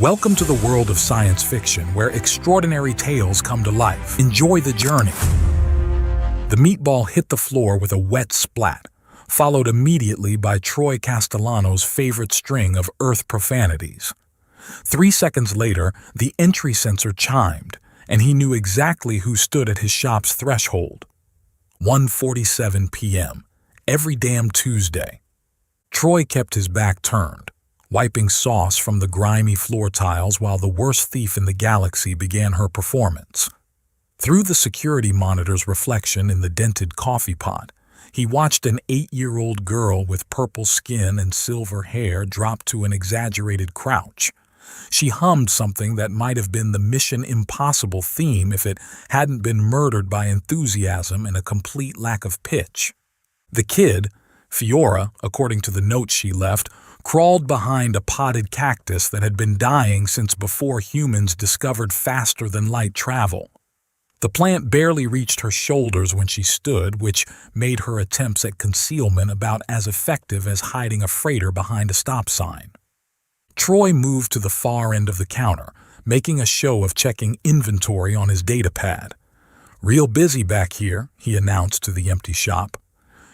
Welcome to the world of science fiction, where extraordinary tales come to life. Enjoy the journey. The meatball hit the floor with a wet splat, followed immediately by Troy Castellano's favorite string of Earth profanities. 3 seconds later, the entry sensor chimed, and he knew exactly who stood at his shop's threshold. 1:47 p.m. every damn Tuesday. Troy kept his back turned, wiping sauce from the grimy floor tiles while the worst thief in the galaxy began her performance. Through the security monitor's reflection in the dented coffee pot, he watched an 8-year-old girl with purple skin and silver hair drop to an exaggerated crouch. She hummed something that might have been the Mission Impossible theme if it hadn't been murdered by enthusiasm and a complete lack of pitch. The kid, Fiora, according to the notes she left, crawled behind a potted cactus that had been dying since before humans discovered faster-than-light travel. The plant barely reached her shoulders when she stood, which made her attempts at concealment about as effective as hiding a freighter behind a stop sign. Troy moved to the far end of the counter, making a show of checking inventory on his datapad. "Real busy back here," he announced to the empty shop.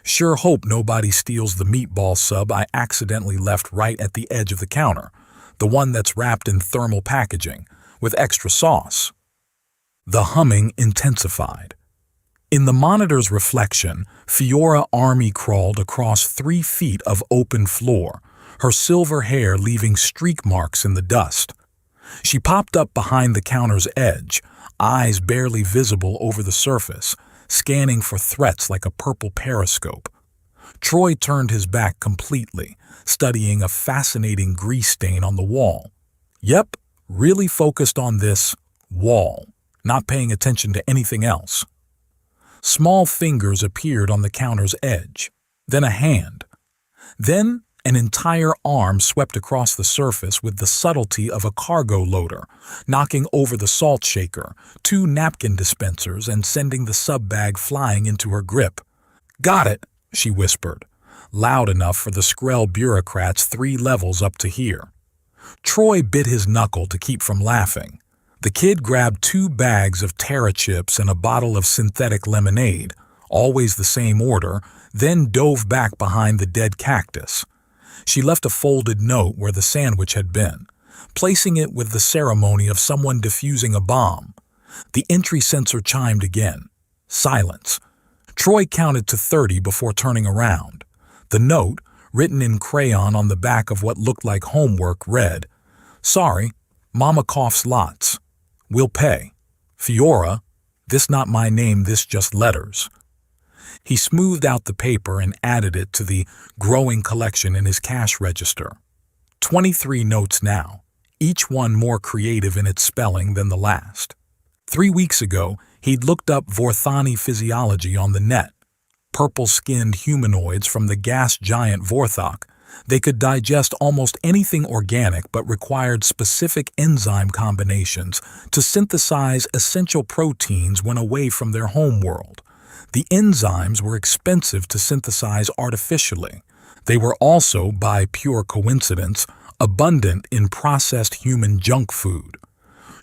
"Sure hope nobody steals the meatball sub I accidentally left right at the edge of the counter, the one that's wrapped in thermal packaging, with extra sauce." The humming intensified. In the monitor's reflection, Fiora army crawled across 3 feet of open floor, her silver hair leaving streak marks in the dust. She popped up behind the counter's edge, eyes barely visible over the surface, scanning for threats like a purple periscope. Troy turned his back completely, studying a fascinating grease stain on the wall. Yep, really focused on this wall, not paying attention to anything else. Small fingers appeared on the counter's edge, then a hand. Then an entire arm swept across the surface with the subtlety of a cargo loader, knocking over the salt shaker, 2 napkin dispensers, and sending the sub-bag flying into her grip. "Got it," she whispered, loud enough for the Skrell bureaucrats 3 levels up to hear. Troy bit his knuckle to keep from laughing. The kid grabbed 2 bags of Terra chips and a bottle of synthetic lemonade, always the same order, then dove back behind the dead cactus. She left a folded note where the sandwich had been, placing it with the ceremony of someone defusing a bomb. The entry sensor chimed again. Silence. Troy counted to 30 before turning around. The note, written in crayon on the back of what looked like homework, read, "Sorry, Mama coughs lots. We'll pay. Fiora, this not my name, this just letters." He smoothed out the paper and added it to the growing collection in his cash register. 23 notes now, each one more creative in its spelling than the last. 3 weeks ago, he'd looked up Vorthani physiology on the net. Purple-skinned humanoids from the gas giant Vorthok. They could digest almost anything organic but required specific enzyme combinations to synthesize essential proteins when away from their homeworld. The enzymes were expensive to synthesize artificially. They were also, by pure coincidence, abundant in processed human junk food.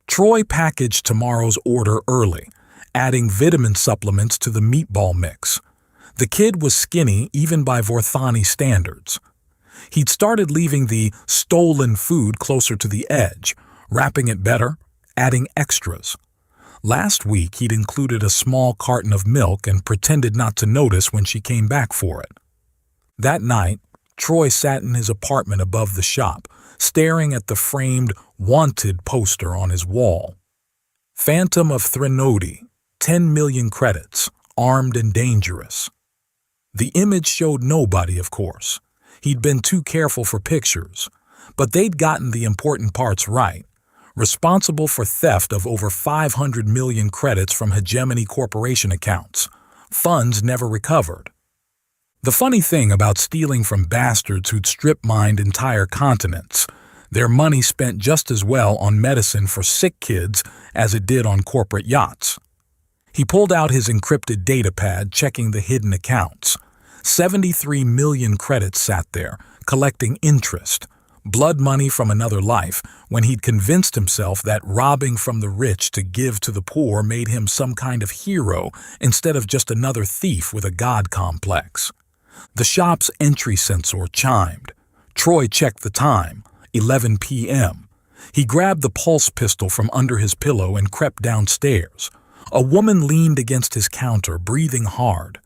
Troy packaged tomorrow's order early, adding vitamin supplements to the meatball mix. The kid was skinny even by Vorthani standards. He'd started leaving the stolen food closer to the edge, wrapping it better, adding extras. Last week, he'd included a small carton of milk and pretended not to notice when she came back for it. That night, Troy sat in his apartment above the shop, staring at the framed "Wanted" poster on his wall. Phantom of Threnody, 10 million credits, armed and dangerous. The image showed nobody, of course. He'd been too careful for pictures, but they'd gotten the important parts right. Responsible for theft of over 500 million credits from Hegemony Corporation accounts. Funds never recovered. The funny thing about stealing from bastards who'd strip-mined entire continents, their money spent just as well on medicine for sick kids as it did on corporate yachts. He pulled out his encrypted datapad, checking the hidden accounts. 73 million credits sat there, collecting interest, Blood money from another life, when he'd convinced himself that robbing from the rich to give to the poor made him some kind of hero instead of just another thief with a god complex. The shop's entry sensor chimed. Troy checked the time, 11 p.m. He grabbed the pulse pistol from under his pillow and crept downstairs. A woman leaned against his counter, breathing hard.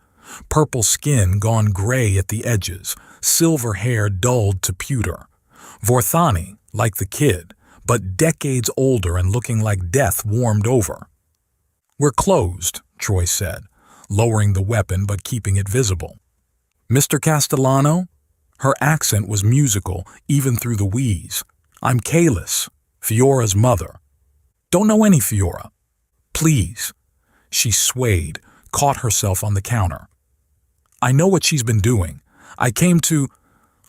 Purple skin gone gray at the edges, silver hair dulled to pewter. Vorthani, like the kid, but decades older and looking like death warmed over. "We're closed," Troy said, lowering the weapon but keeping it visible. "Mr. Castellano?" Her accent was musical, even through the wheeze. "I'm Kalis, Fiora's mother." "Don't know any Fiora." "Please." She swayed, caught herself on the counter. "I know what she's been doing. I came to—"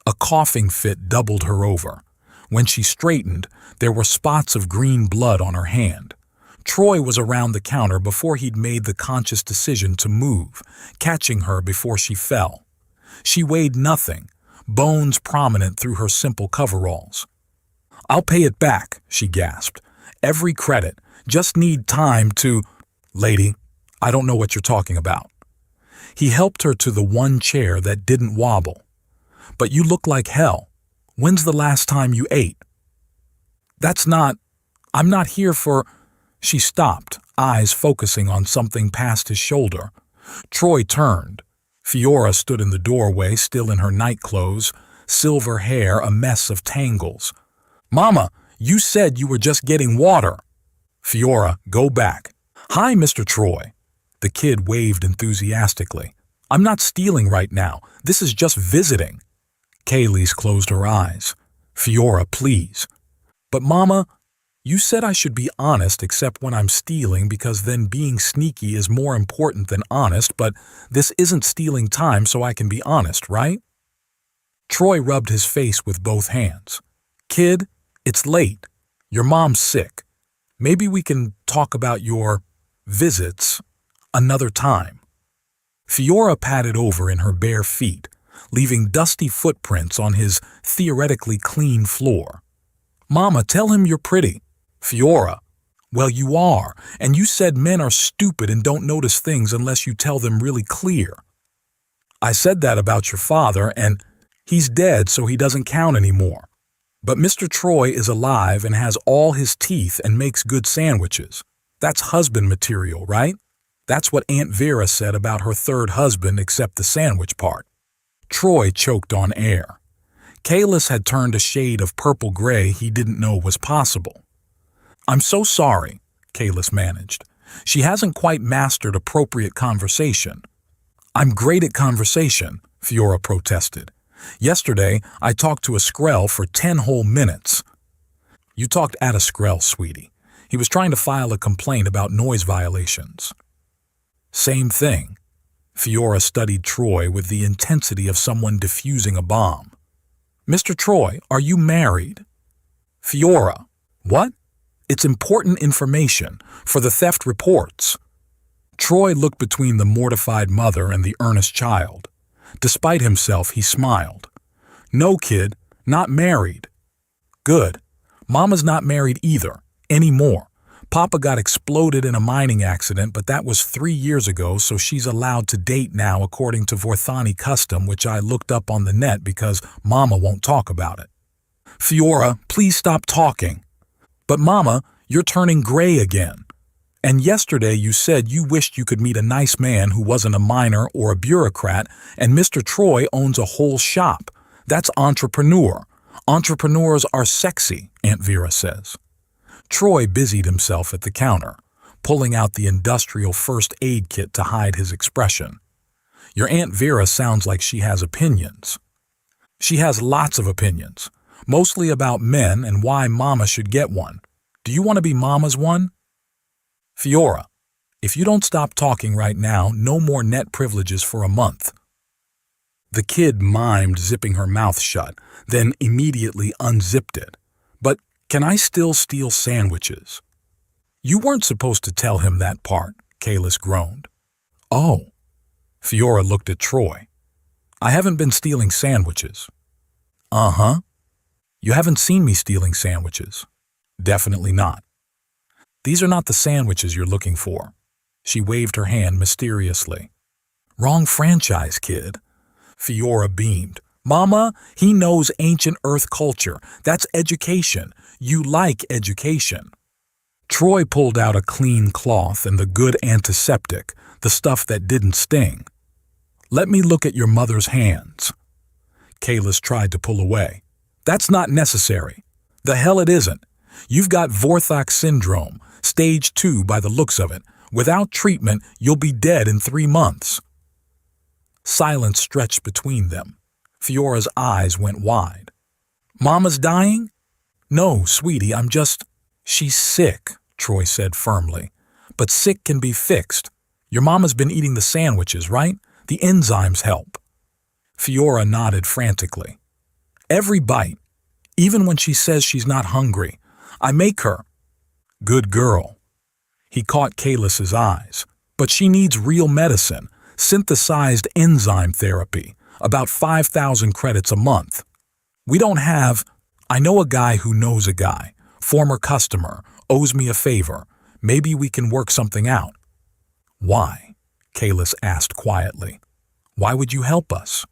A coughing fit doubled her over. When she straightened, there were spots of green blood on her hand. Troy was around the counter before he'd made the conscious decision to move, catching her before she fell. She weighed nothing, bones prominent through her simple coveralls. "I'll pay it back," she gasped. "Every credit. Just need time to—" "Lady, I don't know what you're talking about." He helped her to the one chair that didn't wobble. "But you look like hell. When's the last time you ate?" I'm not here for—" She stopped, eyes focusing on something past his shoulder. Troy turned. Fiora stood in the doorway, still in her nightclothes, silver hair a mess of tangles. "Mama, you said you were just getting water." "Fiora, go back." "Hi, Mr. Troy." The kid waved enthusiastically. "I'm not stealing right now. This is just visiting." Kaylee's closed her eyes. "Fiora, please." "But Mama, you said I should be honest except when I'm stealing because then being sneaky is more important than honest, but this isn't stealing time so I can be honest, right?" Troy rubbed his face with both hands. "Kid, it's late. Your mom's sick. Maybe we can talk about your visits another time." Fiora padded over in her bare feet, leaving dusty footprints on his theoretically clean floor. "Mama, tell him you're pretty." "Fiora." "Well, you are, and you said men are stupid and don't notice things unless you tell them really clear." "I said that about your father, and he's dead, so he doesn't count anymore. But Mr. Troy is alive and has all his teeth and makes good sandwiches. That's husband material, right? That's what Aunt Vera said about her third husband except the sandwich part." Troy choked on air. Kalis had turned a shade of purple-gray he didn't know was possible. "I'm so sorry," Kalis managed. "She hasn't quite mastered appropriate conversation." "I'm great at conversation," Fiora protested. "Yesterday, I talked to a Skrell for 10 whole minutes." "You talked at a Skrell, sweetie. He was trying to file a complaint about noise violations." "Same thing." Fiora studied Troy with the intensity of someone defusing a bomb. "Mr. Troy, are you married?" "Fiora." "What?" "It's important information for the theft reports." Troy looked between the mortified mother and the earnest child. Despite himself, he smiled. "No, kid, not married." "Good. Mama's not married either, anymore. Papa got exploded in a mining accident, but that was 3 years ago, so she's allowed to date now according to Vorthani custom, which I looked up on the net because Mama won't talk about it." "Fiora, please stop talking." "But Mama, you're turning gray again. And yesterday you said you wished you could meet a nice man who wasn't a miner or a bureaucrat, and Mr. Troy owns a whole shop. That's entrepreneur. Entrepreneurs are sexy, Aunt Vera says." Troy busied himself at the counter, pulling out the industrial first aid kit to hide his expression. "Your Aunt Vera sounds like she has opinions." "She has lots of opinions, mostly about men and why Mama should get one. Do you want to be Mama's one?" "Fiora, if you don't stop talking right now, no more net privileges for a month." The kid mimed zipping her mouth shut, then immediately unzipped it. "But can I still steal sandwiches?" "You weren't supposed to tell him that part," Kalis groaned. "Oh." Fiora looked at Troy. "I haven't been stealing sandwiches." "Uh-huh." You haven't seen me stealing sandwiches. Definitely not. These are not the sandwiches you're looking for. She waved her hand mysteriously. Wrong franchise, kid. Fiora beamed. Mama, he knows ancient Earth culture. That's education. You like education. Troy pulled out a clean cloth and the good antiseptic, the stuff that didn't sting. Let me look at your mother's hands. Kalis tried to pull away. That's not necessary. The hell it isn't. You've got Vorthak syndrome, stage 2 by the looks of it. Without treatment, you'll be dead in 3 months. Silence stretched between them. Fiora's eyes went wide. Mama's dying? No, sweetie, She's sick, Troy said firmly. But sick can be fixed. Your mama's been eating the sandwiches, right? The enzymes help. Fiora nodded frantically. Every bite, even when she says she's not hungry. I make her. Good girl. He caught Kalis's eyes. But she needs real medicine, synthesized enzyme therapy, about 5,000 credits a month. We don't have. I know a guy who knows a guy, former customer, owes me a favor. Maybe we can work something out. Why? Kalis asked quietly. Why would you help us?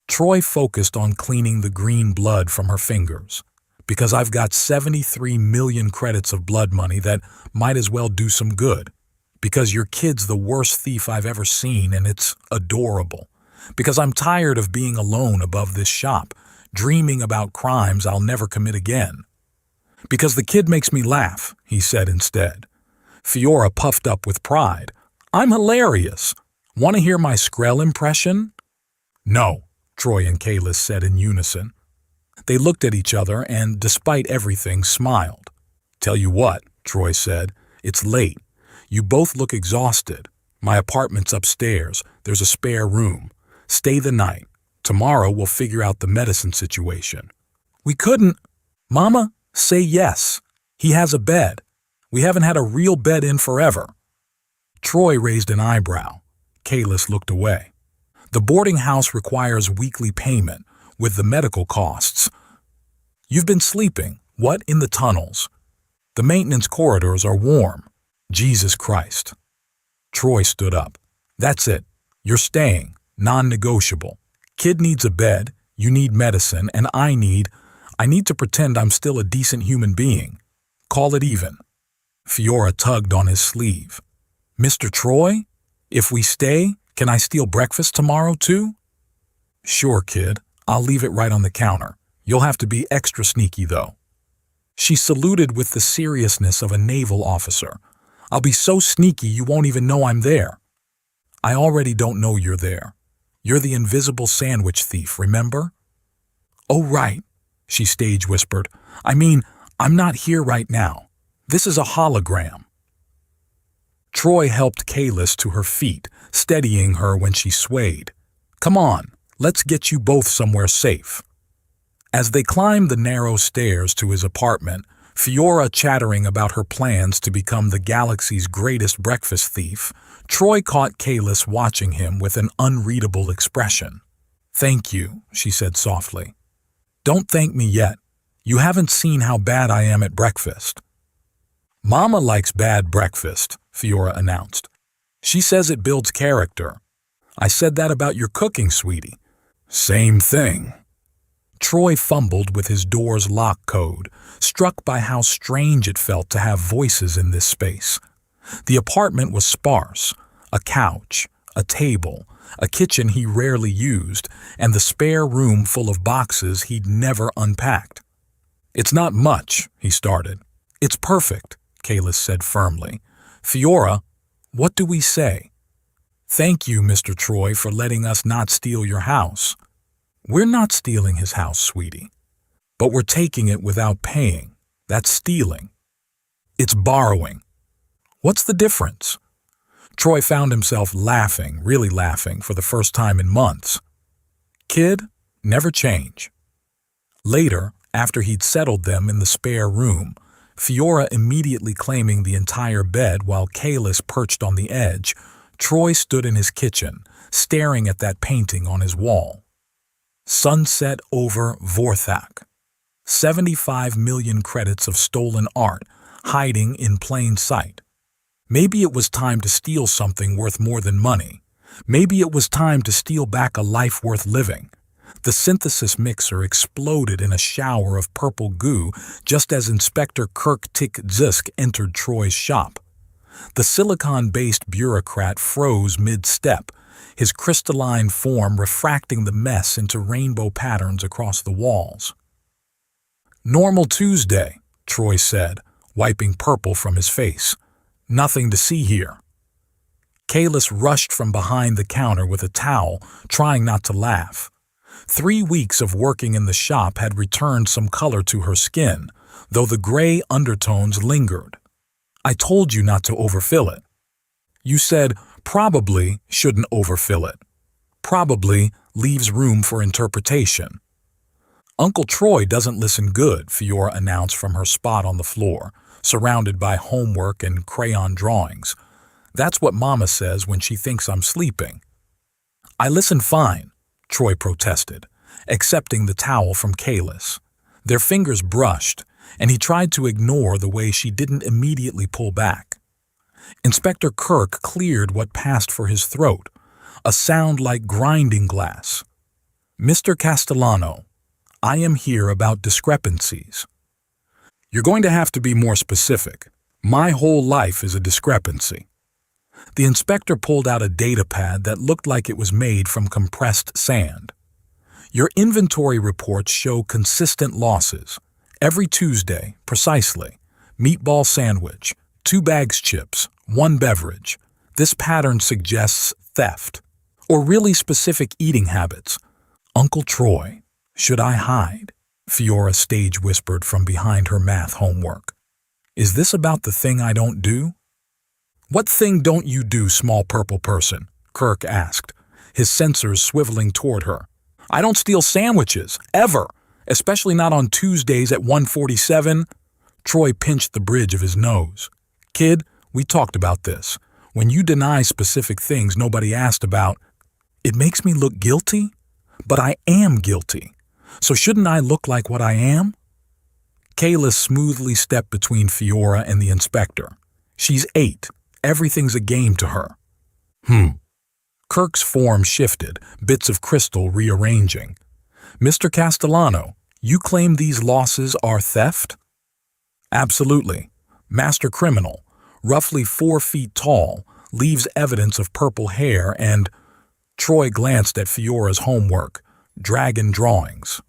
Troy focused on cleaning the green blood from her fingers. Because I've got 73 million credits of blood money that might as well do some good. Because your kid's the worst thief I've ever seen and it's adorable. Because I'm tired of being alone above this shop, dreaming about crimes I'll never commit again. Because the kid makes me laugh, he said instead. Fiora puffed up with pride. I'm hilarious. Want to hear my Skrell impression? No, Troy and Kalis said in unison. They looked at each other and, despite everything, smiled. Tell you what, Troy said, it's late. You both look exhausted. My apartment's upstairs. There's a spare room. Stay the night. Tomorrow we'll figure out the medicine situation. We couldn't. Mama, say yes. He has a bed. We haven't had a real bed in forever. Troy raised an eyebrow. Kalis looked away. The boarding house requires weekly payment, with the medical costs. You've been sleeping. What, in the tunnels? The maintenance corridors are warm. Jesus Christ. Troy stood up. That's it. You're staying. Non-negotiable. Kid needs a bed, you need medicine, and I need to pretend I'm still a decent human being. Call it even. Fiora tugged on his sleeve. Mr. Troy? If we stay, can I steal breakfast tomorrow too? Sure, kid. I'll leave it right on the counter. You'll have to be extra sneaky, though. She saluted with the seriousness of a naval officer. I'll be so sneaky you won't even know I'm there. I already don't know you're there. You're the invisible sandwich thief, remember? Oh, right, she stage whispered. I mean, I'm not here right now. This is a hologram. Troy helped Kalis to her feet, steadying her when she swayed. Come on, let's get you both somewhere safe. As they climbed the narrow stairs to his apartment, Fiora chattering about her plans to become the galaxy's greatest breakfast thief, Troy caught Kalis watching him with an unreadable expression. Thank you, she said softly. Don't thank me yet. You haven't seen how bad I am at breakfast. Mama likes bad breakfast, Fiora announced. She says it builds character. I said that about your cooking, sweetie. Same thing. Troy fumbled with his door's lock code, struck by how strange it felt to have voices in this space. The apartment was sparse. A couch, a table, a kitchen he rarely used, and the spare room full of boxes he'd never unpacked. It's not much, he started. It's perfect, Kalis said firmly. Fiora, what do we say? Thank you, Mr. Troy, for letting us not steal your house. We're not stealing his house, sweetie. But we're taking it without paying. That's stealing. It's borrowing. What's the difference? Troy found himself laughing, really laughing, for the first time in months. Kid, never change. Later, after he'd settled them in the spare room, Fiora immediately claiming the entire bed while Kalis perched on the edge, Troy stood in his kitchen, staring at that painting on his wall. Sunset over Vorthak. 75 million credits of stolen art, hiding in plain sight. Maybe it was time to steal something worth more than money. Maybe it was time to steal back a life worth living. The synthesis mixer exploded in a shower of purple goo just as Inspector Kirk Tick Zisk entered Troy's shop. The silicon-based bureaucrat froze mid-step, his crystalline form refracting the mess into rainbow patterns across the walls. "Normal Tuesday," Troy said, wiping purple from his face. "Nothing to see here." Kalis rushed from behind the counter with a towel, trying not to laugh. 3 weeks of working in the shop had returned some color to her skin, though the gray undertones lingered. "I told you not to overfill it." "You said probably shouldn't overfill it." "Probably leaves room for interpretation." "Uncle Troy doesn't listen good," Fiora announced from her spot on the floor, surrounded by homework and crayon drawings. "That's what Mama says when she thinks I'm sleeping." "I listen fine," Troy protested, accepting the towel from Kalis. Their fingers brushed, and he tried to ignore the way she didn't immediately pull back. Inspector Kirk cleared what passed for his throat, a sound like grinding glass. "Mr. Castellano, I am here about discrepancies." "You're going to have to be more specific. My whole life is a discrepancy." The inspector pulled out a data pad that looked like it was made from compressed sand. "Your inventory reports show consistent losses. Every Tuesday, precisely. Meatball sandwich, 2 bags chips, 1 beverage. This pattern suggests theft. Or really specific eating habits." "Uncle Troy, should I hide?" Fiora stage whispered from behind her math homework. "Is this about the thing I don't do?" "What thing don't you do, small purple person?" Kirk asked, his sensors swiveling toward her. "I don't steal sandwiches, ever, especially not on Tuesdays at 1:47. Troy pinched the bridge of his nose. "Kid, we talked about this. When you deny specific things nobody asked about, it makes me look guilty? But I am guilty. So shouldn't I look like what I am?" Kalis smoothly stepped between Fiora and the inspector. "She's 8. Everything's a game to her." Kirk's form shifted, bits of crystal rearranging. "Mr. Castellano, you claim these losses are theft?" "Absolutely. Master criminal, roughly 4 feet tall, leaves evidence of purple hair and—" Troy glanced at Fiora's homework, dragon drawings.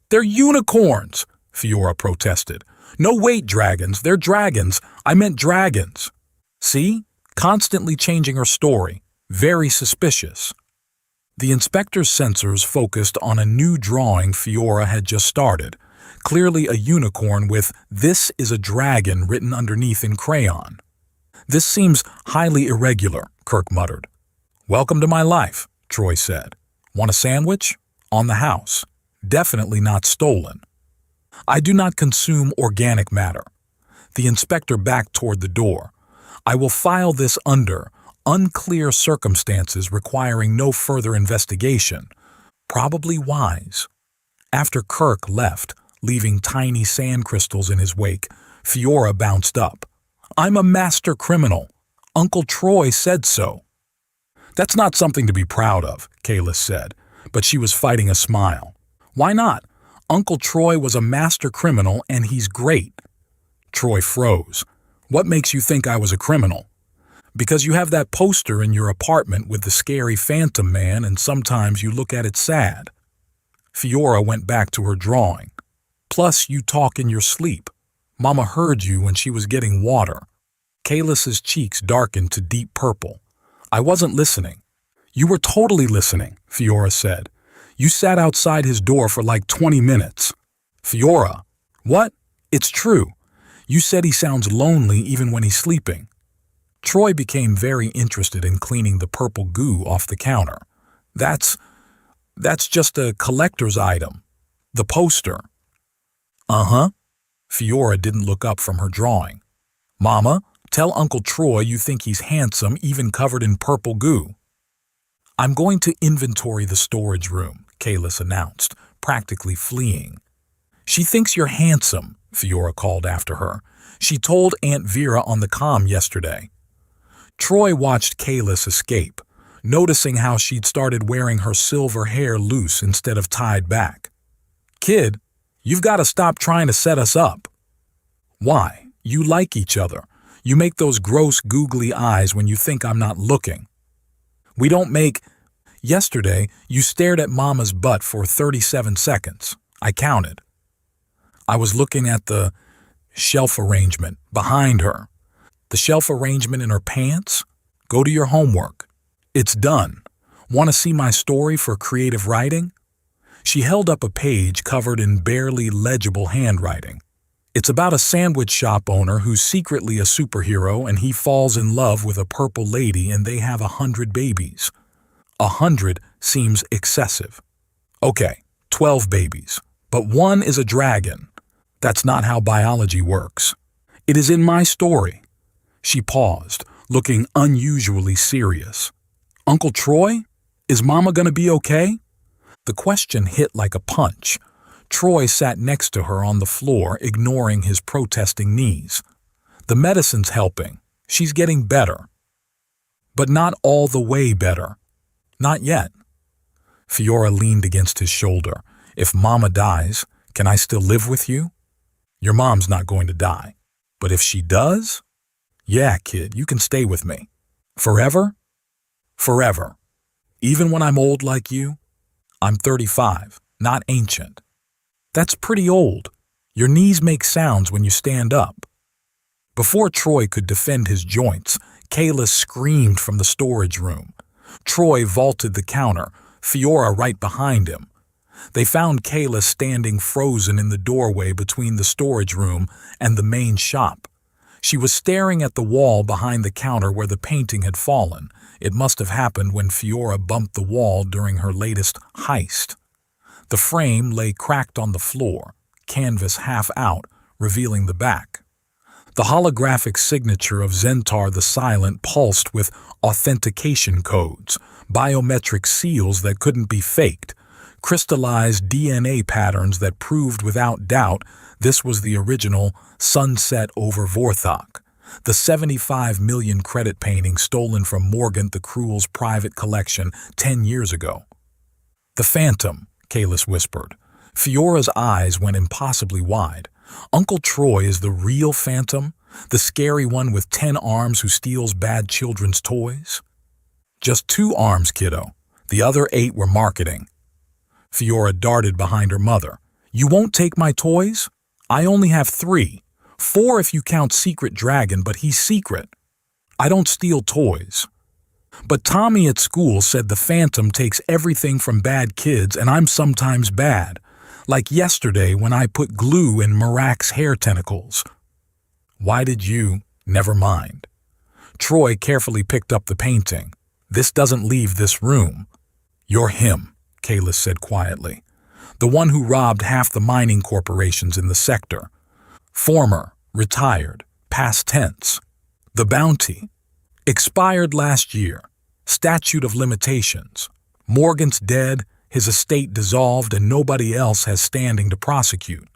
"They're unicorns!" Fiora protested. "No, wait, dragons. They're dragons. I meant dragons." "See? Constantly changing her story. Very suspicious." The inspector's sensors focused on a new drawing Fiora had just started, clearly a unicorn with "This is a dragon" written underneath in crayon. "This seems highly irregular," Kirk muttered. "Welcome to my life," Troy said. "Want a sandwich? On the house. Definitely not stolen." "I do not consume organic matter." The inspector backed toward the door. "I will file this under unclear circumstances requiring no further investigation. Probably wise." After Kirk left, leaving tiny sand crystals in his wake, Fiora bounced up. "I'm a master criminal. Uncle Troy said so." "That's not something to be proud of," Kalis said, but she was fighting a smile. "Why not? Uncle Troy was a master criminal and he's great." Troy froze. "What makes you think I was a criminal?" "Because you have that poster in your apartment with the scary phantom man and sometimes you look at it sad." Fiora went back to her drawing. "Plus you talk in your sleep. Mama heard you when she was getting water." Kalis's cheeks darkened to deep purple. "I wasn't listening." "You were totally listening," Fiora said. "You sat outside his door for like 20 minutes. "Fiora." "What? It's true. You said he sounds lonely even when he's sleeping." Troy became very interested in cleaning the purple goo off the counter. That's just a collector's item. The poster." "Uh-huh." Fiora didn't look up from her drawing. "Mama, tell Uncle Troy you think he's handsome even covered in purple goo." "I'm going to inventory the storage room," Kalis announced, practically fleeing. She thinks you're handsome, Fiora called after her. She told Aunt Vera on the comm yesterday. Troy watched Kalis escape, noticing how she'd started wearing her silver hair loose instead of tied back. Kid, you've got to stop trying to set us up. Why? You like each other. You make those gross googly eyes when you think I'm not looking. We don't make... Yesterday, you stared at Mama's butt for 37 seconds. I counted. I was looking at the shelf arrangement behind her. The shelf arrangement in her pants? Go to your homework. It's done. Want to see my story for creative writing? She held up a page covered in barely legible handwriting. It's about a sandwich shop owner who's secretly a superhero and he falls in love with a purple lady and they have 100 babies. 100 seems excessive. Okay, 12 babies, but one is a dragon. That's not how biology works. It is in my story. She paused, looking unusually serious. Uncle Troy? Is Mama gonna be okay? The question hit like a punch. Troy sat next to her on the floor, ignoring his protesting knees. The medicine's helping. She's getting better. But not all the way better. Not yet. Fiora leaned against his shoulder. If Mama dies, can I still live with you? Your mom's not going to die. But if she does? Yeah, kid, you can stay with me. Forever? Forever. Even when I'm old like you? I'm 35, not ancient. That's pretty old. Your knees make sounds when you stand up. Before Troy could defend his joints, Kayla screamed from the storage room. Troy vaulted the counter, Fiora right behind him. They found Kayla standing frozen in the doorway between the storage room and the main shop. She was staring at the wall behind the counter where the painting had fallen. It must have happened when Fiora bumped the wall during her latest heist. The frame lay cracked on the floor, canvas half out, revealing the back. The holographic signature of Zentar the Silent pulsed with authentication codes, biometric seals that couldn't be faked, crystallized DNA patterns that proved without doubt this was the original Sunset over Vorthok, the 75 million credit painting stolen from Morgant the Cruel's private collection 10 years ago. The Phantom, Kalis whispered. Fiora's eyes went impossibly wide. Uncle Troy is the real Phantom? The scary one with 10 arms who steals bad children's toys? Just 2 arms, kiddo. The other 8 were marketing. Fiora darted behind her mother. You won't take my toys? I only have 3. 4 if you count Secret Dragon, but he's secret. I don't steal toys. But Tommy at school said the Phantom takes everything from bad kids and I'm sometimes bad. Like yesterday when I put glue in Marak's hair tentacles. Why did you? Never mind. Troy carefully picked up the painting. This doesn't leave this room. You're him, Kalis said quietly. The one who robbed half the mining corporations in the sector. Former, retired, past tense. The bounty. Expired last year. Statute of limitations. Morgan's dead, his estate dissolved, and nobody else has standing to prosecute.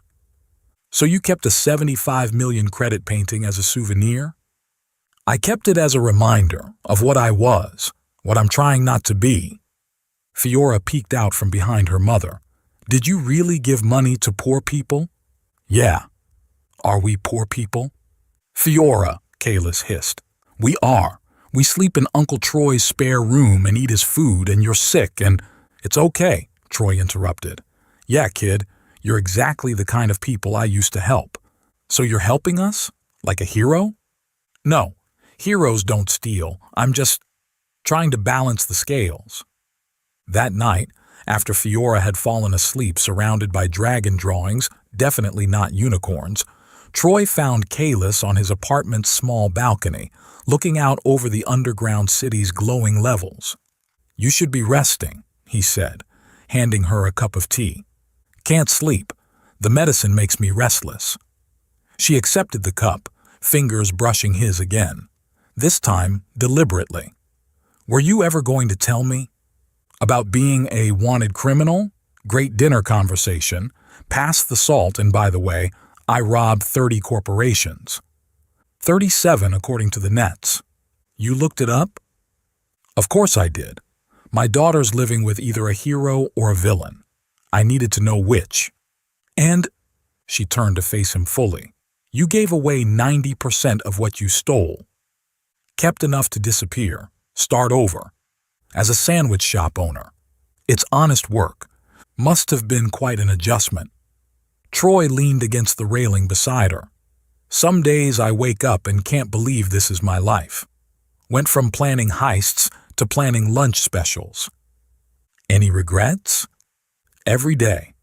So you kept a 75 million credit painting as a souvenir? I kept it as a reminder of what I was, what I'm trying not to be. Fiora peeked out from behind her mother. Did you really give money to poor people? Yeah. Are we poor people? Fiora, Kalis hissed. We are. We sleep in Uncle Troy's spare room and eat his food, and you're sick, and... It's okay, Troy interrupted. Yeah, kid, you're exactly the kind of people I used to help. So you're helping us? Like a hero? No, heroes don't steal. I'm just trying to balance the scales. That night, after Fiora had fallen asleep surrounded by dragon drawings, definitely not unicorns, Troy found Kalis on his apartment's small balcony, looking out over the underground city's glowing levels. You should be resting, he said, handing her a cup of tea. Can't sleep. The medicine makes me restless. She accepted the cup, fingers brushing his again, this time deliberately. Were you ever going to tell me? About being a wanted criminal? Great dinner conversation. Pass the salt, and by the way, I robbed 30 corporations. 37 according to the nets. You looked it up? Of course I did. My daughter's living with either a hero or a villain. I needed to know which. And, she turned to face him fully, you gave away 90% of what you stole. Kept enough to disappear, start over. As a sandwich shop owner. It's honest work. Must have been quite an adjustment. Troy leaned against the railing beside her. Some days I wake up and can't believe this is my life. Went from planning heists to planning lunch specials. Any regrets? Every day.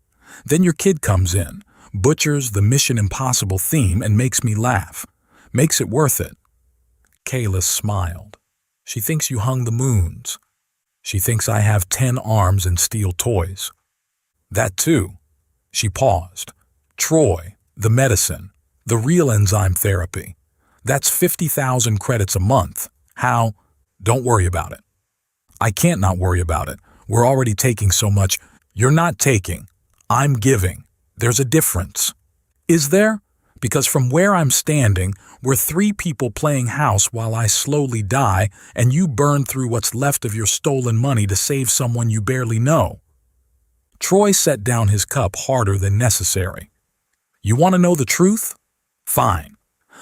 Then your kid comes in, butchers the Mission Impossible theme and makes me laugh. Makes it worth it. Kalis smiled. She thinks you hung the moons. She thinks I have 10 arms and steel toys. That too. She paused. Troy, the medicine, the real enzyme therapy. That's 50,000 credits a month. How? Don't worry about it. I can't not worry about it. We're already taking so much. You're not taking. I'm giving. There's a difference. Is there? Because from where I'm standing, we're 3 people playing house while I slowly die, and you burn through what's left of your stolen money to save someone you barely know. Troy set down his cup harder than necessary. You want to know the truth? Fine.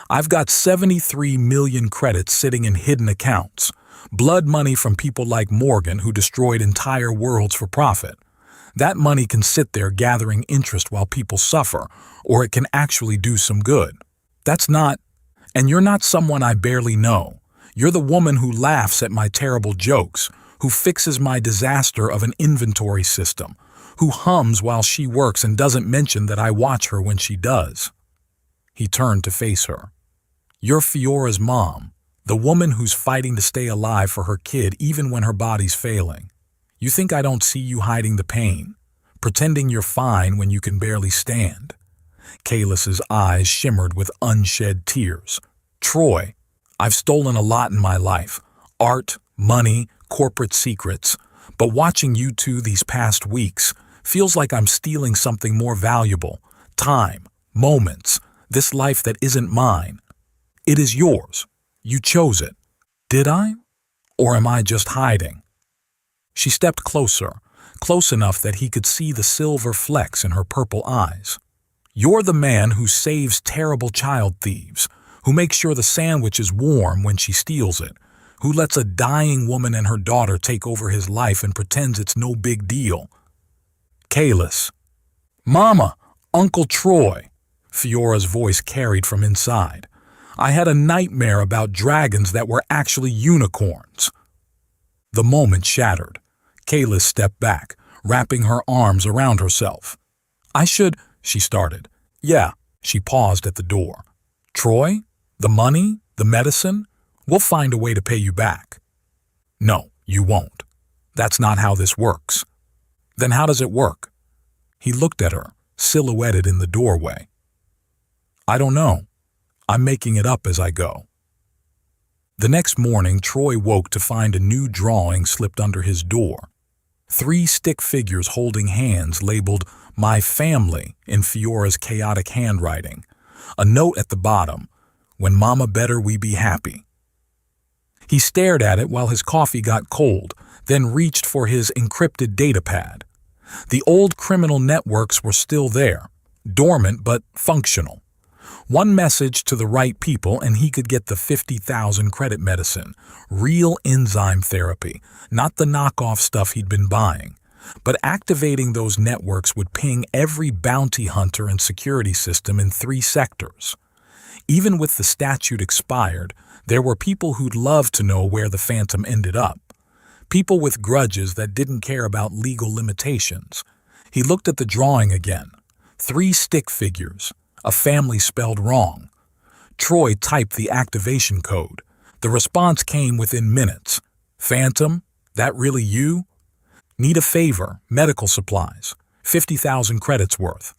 I've got 73 million credits sitting in hidden accounts. Blood money from people like Morgan who destroyed entire worlds for profit. That money can sit there gathering interest while people suffer, or it can actually do some good. That's not, and you're not someone I barely know. You're the woman who laughs at my terrible jokes, who fixes my disaster of an inventory system, who hums while she works and doesn't mention that I watch her when she does. He turned to face her. You're Fiora's mom, the woman who's fighting to stay alive for her kid even when her body's failing. You think I don't see you hiding the pain, pretending you're fine when you can barely stand. Kalis's eyes shimmered with unshed tears. Troy, I've stolen a lot in my life. Art, money, corporate secrets. But watching you two these past weeks feels like I'm stealing something more valuable. Time, moments, this life that isn't mine. It is yours. You chose it. Did I? Or am I just hiding? She stepped closer, close enough that he could see the silver flecks in her purple eyes. You're the man who saves terrible child thieves, who makes sure the sandwich is warm when she steals it, who lets a dying woman and her daughter take over his life and pretends it's no big deal. Kalis. Mama, Uncle Troy, Fiora's voice carried from inside. I had a nightmare about dragons that were actually unicorns. The moment shattered. Kalis stepped back, wrapping her arms around herself. She started. Yeah, she paused at the door. Troy? The money? The medicine? We'll find a way to pay you back. No, you won't. That's not how this works. Then how does it work? He looked at her, silhouetted in the doorway. I don't know. I'm making it up as I go. The next morning, Troy woke to find a new drawing slipped under his door. 3 stick figures holding hands labeled My Family in Fiora's chaotic handwriting. A note at the bottom, When Mama better we be happy. He stared at it while his coffee got cold, then reached for his encrypted datapad. The old criminal networks were still there, dormant but functional. One message to the right people and he could get the 50,000 credit medicine, real enzyme therapy, not the knockoff stuff he'd been buying. But activating those networks would ping every bounty hunter and security system in 3 sectors. Even with the statute expired, there were people who'd love to know where the Phantom ended up. People with grudges that didn't care about legal limitations. He looked at the drawing again. 3 stick figures. A family spelled wrong. Troy typed the activation code. The response came within minutes. Phantom, that really you? Need a favor, medical supplies, 50,000 credits worth.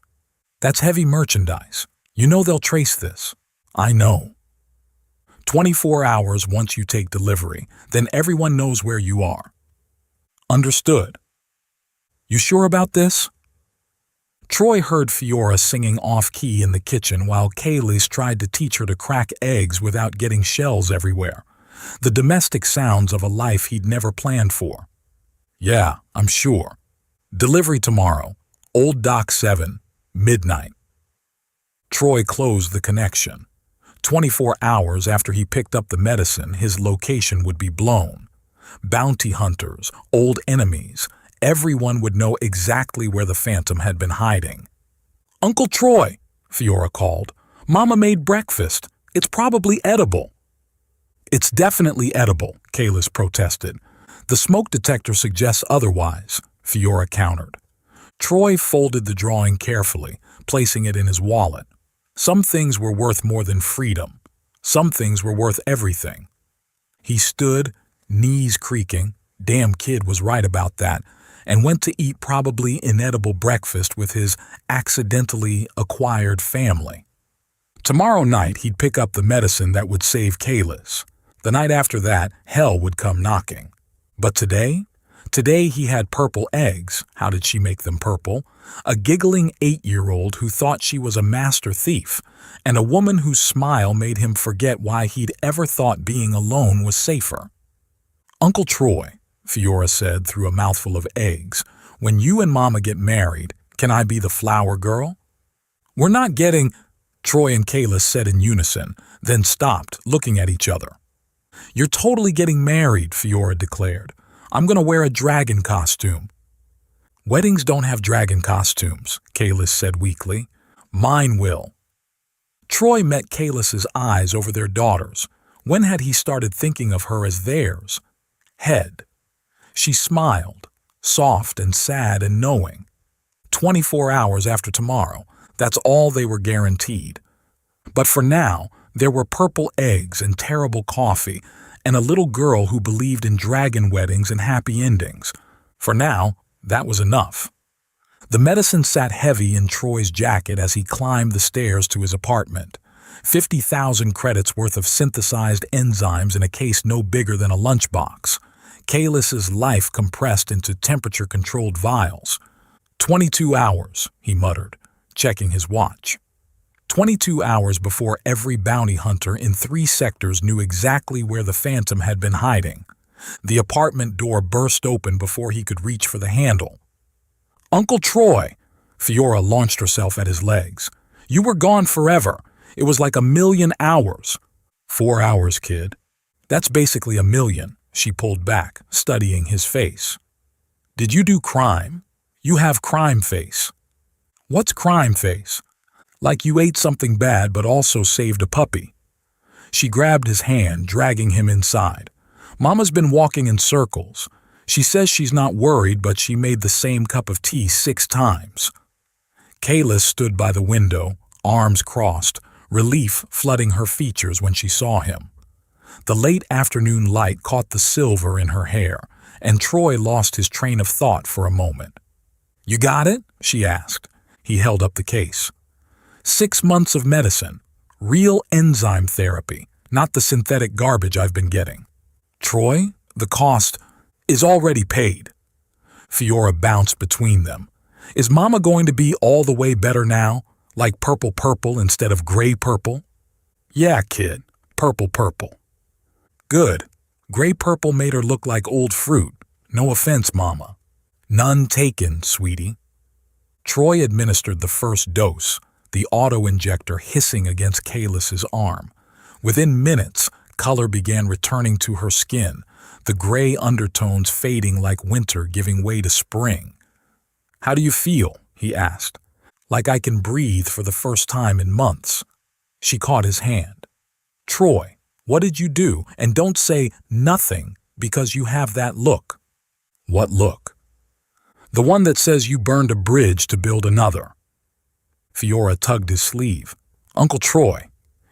That's heavy merchandise. You know they'll trace this. I know. 24 hours once you take delivery, then everyone knows where you are. Understood. You sure about this? Troy heard Fiora singing off-key in the kitchen while Kaylis tried to teach her to crack eggs without getting shells everywhere. The domestic sounds of a life he'd never planned for. Yeah, I'm sure. Delivery tomorrow. Old Dock 7, midnight. Troy closed the connection. 24 hours after he picked up the medicine, his location would be blown. Bounty hunters, old enemies, everyone would know exactly where the Phantom had been hiding. "Uncle Troy," Fiora called. "Mama made breakfast. It's probably edible." "It's definitely edible," Kaylis protested. "The smoke detector suggests otherwise," Fiora countered. Troy folded the drawing carefully, placing it in his wallet. Some things were worth more than freedom. Some things were worth everything. He stood, knees creaking, damn kid was right about that, and went to eat probably inedible breakfast with his accidentally acquired family. Tomorrow night he'd pick up the medicine that would save Kaylis. The night after that, hell would come knocking. But today? Today he had purple eggs. How did she make them purple? A giggling 8-year-old who thought she was a master thief, and a woman whose smile made him forget why he'd ever thought being alone was safer. "Uncle Troy," Fiora said through a mouthful of eggs, "when you and Mama get married, can I be the flower girl?" "We're not getting," Troy and Kaylis said in unison, then stopped, looking at each other. "You're totally getting married," Fiora declared. "I'm going to wear a dragon costume." "Weddings don't have dragon costumes," Kaylis said weakly. "Mine will." Troy met Kaylis's eyes over their daughters. When had he started thinking of her as theirs? Head. She smiled, soft and sad and knowing. 24 hours after tomorrow, that's all they were guaranteed. But for now, there were purple eggs and terrible coffee, and a little girl who believed in dragon weddings and happy endings. For now, that was enough. The medicine sat heavy in Troy's jacket as he climbed the stairs to his apartment. 50,000 credits worth of synthesized enzymes in a case no bigger than a lunchbox. Kaylis's life compressed into temperature-controlled vials. 22 hours, he muttered, checking his watch. 22 hours before every bounty hunter in 3 sectors knew exactly where the Phantom had been hiding. The apartment door burst open before he could reach for the handle. "Uncle Troy!" Fiora launched herself at his legs. "You were gone forever. It was like 1,000,000 hours." 4 hours, kid. That's basically 1,000,000, she pulled back, studying his face. "Did you do crime? You have crime face." "What's crime face?" "Like you ate something bad but also saved a puppy." She grabbed his hand, dragging him inside. "Mama's been walking in circles. She says she's not worried, but she made the same cup of tea 6 times. Kaylis stood by the window, arms crossed, relief flooding her features when she saw him. The late afternoon light caught the silver in her hair, and Troy lost his train of thought for a moment. "You got it?" she asked. He held up the case. 6 months of medicine, real enzyme therapy, not the synthetic garbage I've been getting. "Troy, the cost is already paid." Fiora bounced between them. "Is Mama going to be all the way better now, like purple instead of gray-purple?" "Yeah, kid, purple. "Good. Gray-purple made her look like old fruit. No offense, Mama." "None taken, sweetie." Troy administered the first dose, the auto-injector hissing against Kaylis's arm. Within minutes, color began returning to her skin, the gray undertones fading like winter giving way to spring. "How do you feel?" he asked. "Like I can breathe for the first time in months." She caught his hand. "Troy, what did you do? And don't say nothing because you have that look." "What look?" "The one that says you burned a bridge to build another." Fiora tugged his sleeve. "Uncle Troy,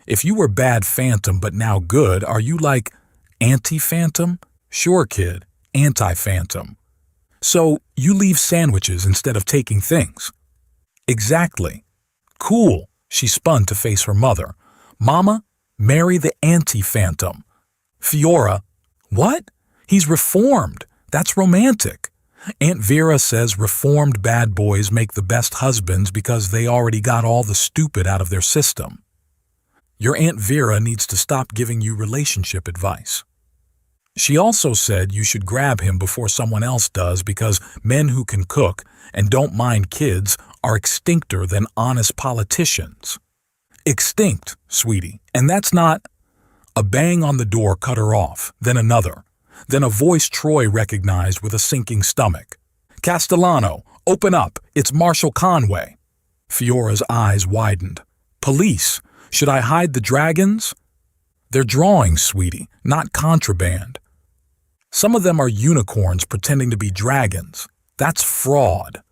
if you were bad Phantom but now good, are you like anti-Phantom?" "Sure, kid, anti-Phantom." "So you leave sandwiches instead of taking things?" "Exactly." "Cool." She spun to face her mother. "Mama, marry the anti-Phantom." "Fiora, what? He's reformed. That's romantic." Aunt Vera says reformed bad boys make the best husbands because they already got all the stupid out of their system. Your Aunt Vera needs to stop giving you relationship advice. She also said you should grab him before someone else does because men who can cook and don't mind kids are extincter than honest politicians. Extinct, sweetie, and that's not... A bang on the door cut her off, then another. Then a voice Troy recognized with a sinking stomach. Castellano, open up, it's Marshal Conway. Fiora's eyes widened. Police, should I hide the dragons? They're drawings, sweetie, not contraband. Some of them are unicorns pretending to be dragons. That's fraud.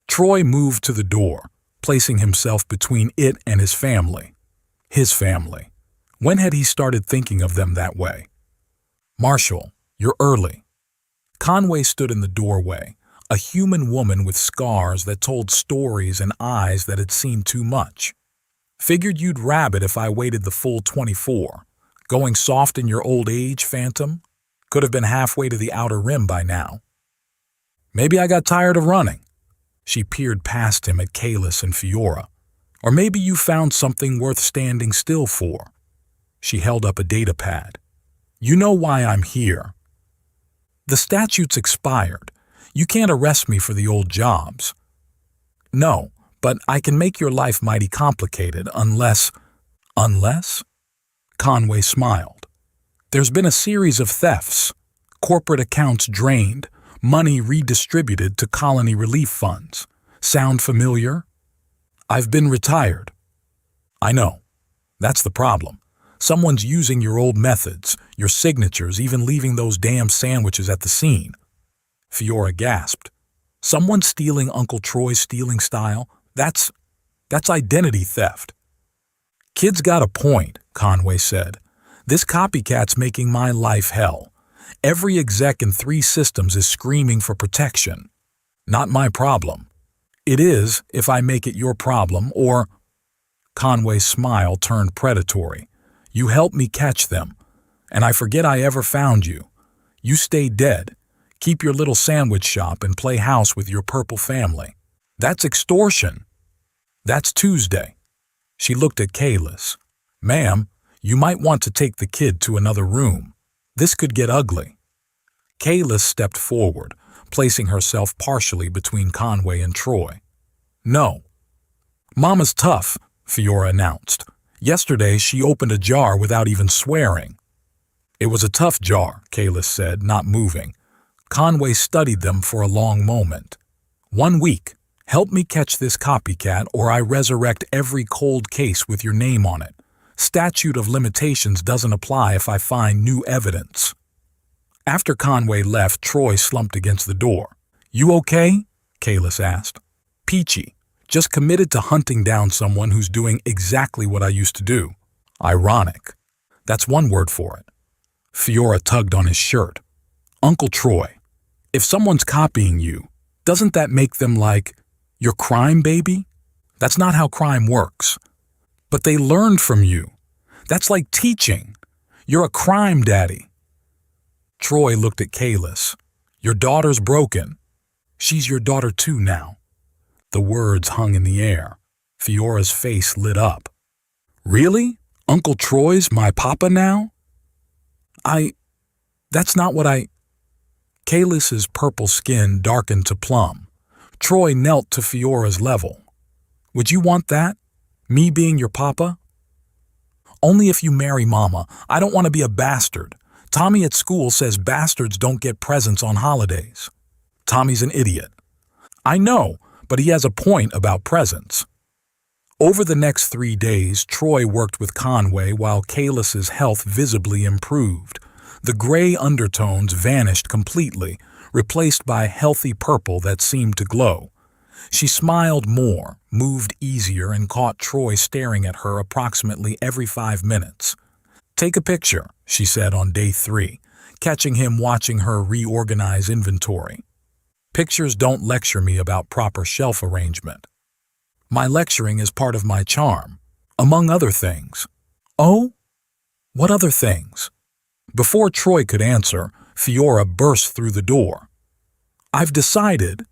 Troy moved to the door, placing himself between it and his family. His family. When had he started thinking of them that way? Marshall, you're early. Conway stood in the doorway, a human woman with scars that told stories and eyes that had seen too much. Figured you'd rabbit if I waited the full 24. Going soft in your old age, Phantom? Could have been halfway to the outer rim by now. Maybe I got tired of running. She peered past him at Kalis and Fiora. Or maybe you found something worth standing still for. She held up a data pad. You know why I'm here. The statute's expired. You can't arrest me for the old jobs. No, but I can make your life mighty complicated unless... Unless? Conway smiled. There's been a series of thefts. Corporate accounts drained. Money redistributed to colony relief funds. Sound familiar? I've been retired. I know. That's the problem. Someone's using your old methods, your signatures, even leaving those damn sandwiches at the scene. Fiora gasped. Someone stealing Uncle Troy's stealing style? That's identity theft. Kid's got a point, Conway said. This copycat's making my life hell. Every exec in 3 systems is screaming for protection. Not my problem. It is if I make it your problem, or... Conway's smile turned predatory. You helped me catch them, and I forget I ever found you. You stay dead. Keep your little sandwich shop and play house with your purple family. That's extortion. That's Tuesday. She looked at Kalis. Ma'am, you might want to take the kid to another room. This could get ugly. Kalis stepped forward, placing herself partially between Conway and Troy. No. Mama's tough, Fiora announced. Yesterday she opened a jar without even swearing. It was a tough jar, Kalis said, not moving. Conway studied them for a long moment. 1 week. Help me catch this copycat or I resurrect every cold case with your name on it. Statute of limitations doesn't apply if I find new evidence. After Conway left, Troy slumped against the door. You okay? Kalis asked. Peachy. Just committed to hunting down someone who's doing exactly what I used to do. Ironic. That's one word for it. Fiora tugged on his shirt. Uncle Troy, if someone's copying you, doesn't that make them like, your crime baby? That's not how crime works. But they learned from you. That's like teaching. You're a crime daddy. Troy looked at Kalis. Your daughter's broken. She's your daughter too now. The words hung in the air. Fiora's face lit up. Really? Uncle Troy's my papa now? That's not what I... Kalis's purple skin darkened to plum. Troy knelt to Fiora's level. Would you want that? Me being your papa? Only if you marry Mama. I don't want to be a bastard. Tommy at school says bastards don't get presents on holidays. Tommy's an idiot. I know, but he has a point about presents. Over the next 3 days, Troy worked with Conway while Kalis's health visibly improved. The gray undertones vanished completely, replaced by healthy purple that seemed to glow. She smiled more, moved easier, and caught Troy staring at her approximately every 5 minutes. Take a picture, she said on day 3, catching him watching her reorganize inventory. Pictures don't lecture me about proper shelf arrangement. My lecturing is part of my charm, among other things. Oh? What other things? Before Troy could answer, Fiora burst through the door. I've decided.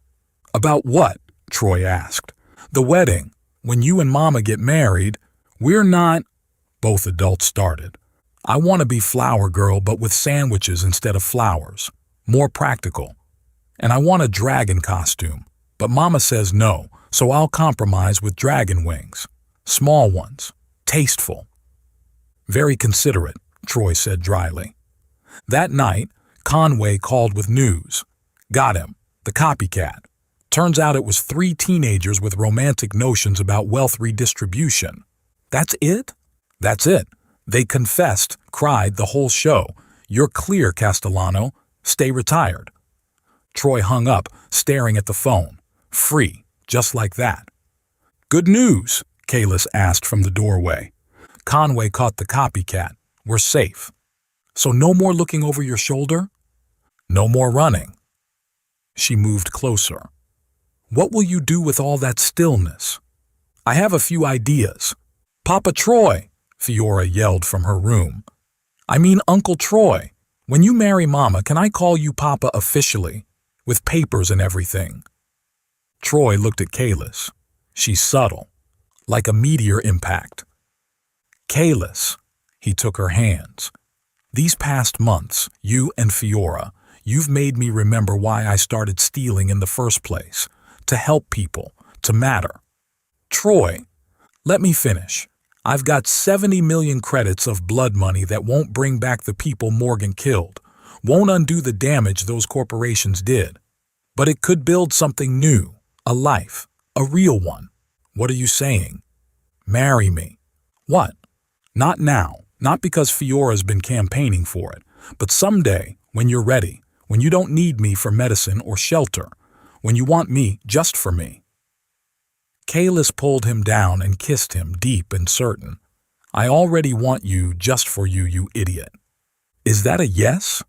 About what? Troy asked. The wedding. When you and Mama get married, we're not. Both adults started. I want to be flower girl, but with sandwiches instead of flowers. More practical. And I want a dragon costume. But Mama says no, so I'll compromise with dragon wings. Small ones. Tasteful. Very considerate, Troy said dryly. That night, Conway called with news. Got him. The copycat. Turns out it was 3 teenagers with romantic notions about wealth redistribution. That's it? That's it. They confessed, cried the whole show. You're clear, Castellano. Stay retired. Troy hung up, staring at the phone. Free, just like that. Good news, Kalis asked from the doorway. Conway caught the copycat. We're safe. So no more looking over your shoulder? No more running. She moved closer. What will you do with all that stillness? I have a few ideas. Papa Troy, Fiora yelled from her room. I mean Uncle Troy. When you marry Mama, can I call you Papa officially? With papers and everything. Troy looked at Kalis. She's subtle. Like a meteor impact. Kalis. He took her hands. These past months, you and Fiora, you've made me remember why I started stealing in the first place. To help people, to matter. Troy, let me finish. I've got 70 million credits of blood money that won't bring back the people Morgan killed, won't undo the damage those corporations did. But it could build something new, a life, a real one. What are you saying? Marry me. What? Not now, not because Fiora's been campaigning for it, but someday, when you're ready, when you don't need me for medicine or shelter, when you want me just for me. Kalis pulled him down and kissed him deep and certain. I already want you just for you, you idiot. Is that a yes?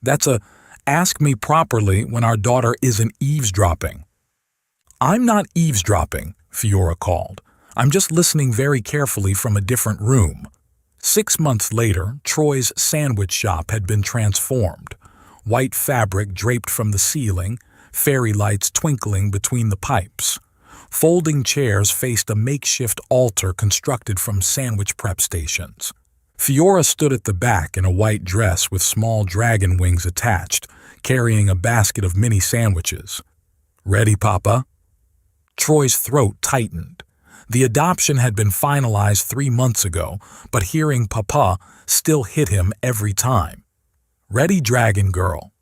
That's a ask me properly when our daughter isn't eavesdropping. I'm not eavesdropping, Fiora called. I'm just listening very carefully from a different room. 6 months later, Troy's sandwich shop had been transformed. White fabric draped from the ceiling, fairy lights twinkling between the pipes. Folding chairs faced a makeshift altar constructed from sandwich prep stations. Fiora stood at the back in a white dress with small dragon wings attached, carrying a basket of mini sandwiches. Ready, Papa? Troy's throat tightened. The adoption had been finalized 3 months ago, but hearing Papa still hit him every time. Ready, dragon girl.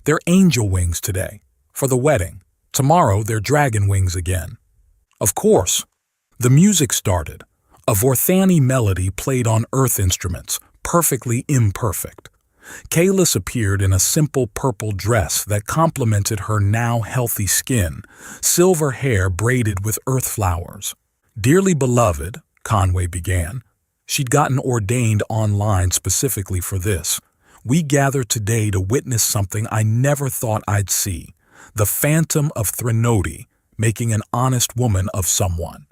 They're angel wings today. For the wedding. Tomorrow they're dragon wings again. Of course. The music started. A Vorthani melody played on earth instruments, perfectly imperfect. Kalis appeared in a simple purple dress that complemented her now healthy skin, silver hair braided with earth flowers. Dearly beloved, Conway began. She'd gotten ordained online specifically for this. We gather today to witness something I never thought I'd see. The Phantom of Threnody, making an honest woman of someone.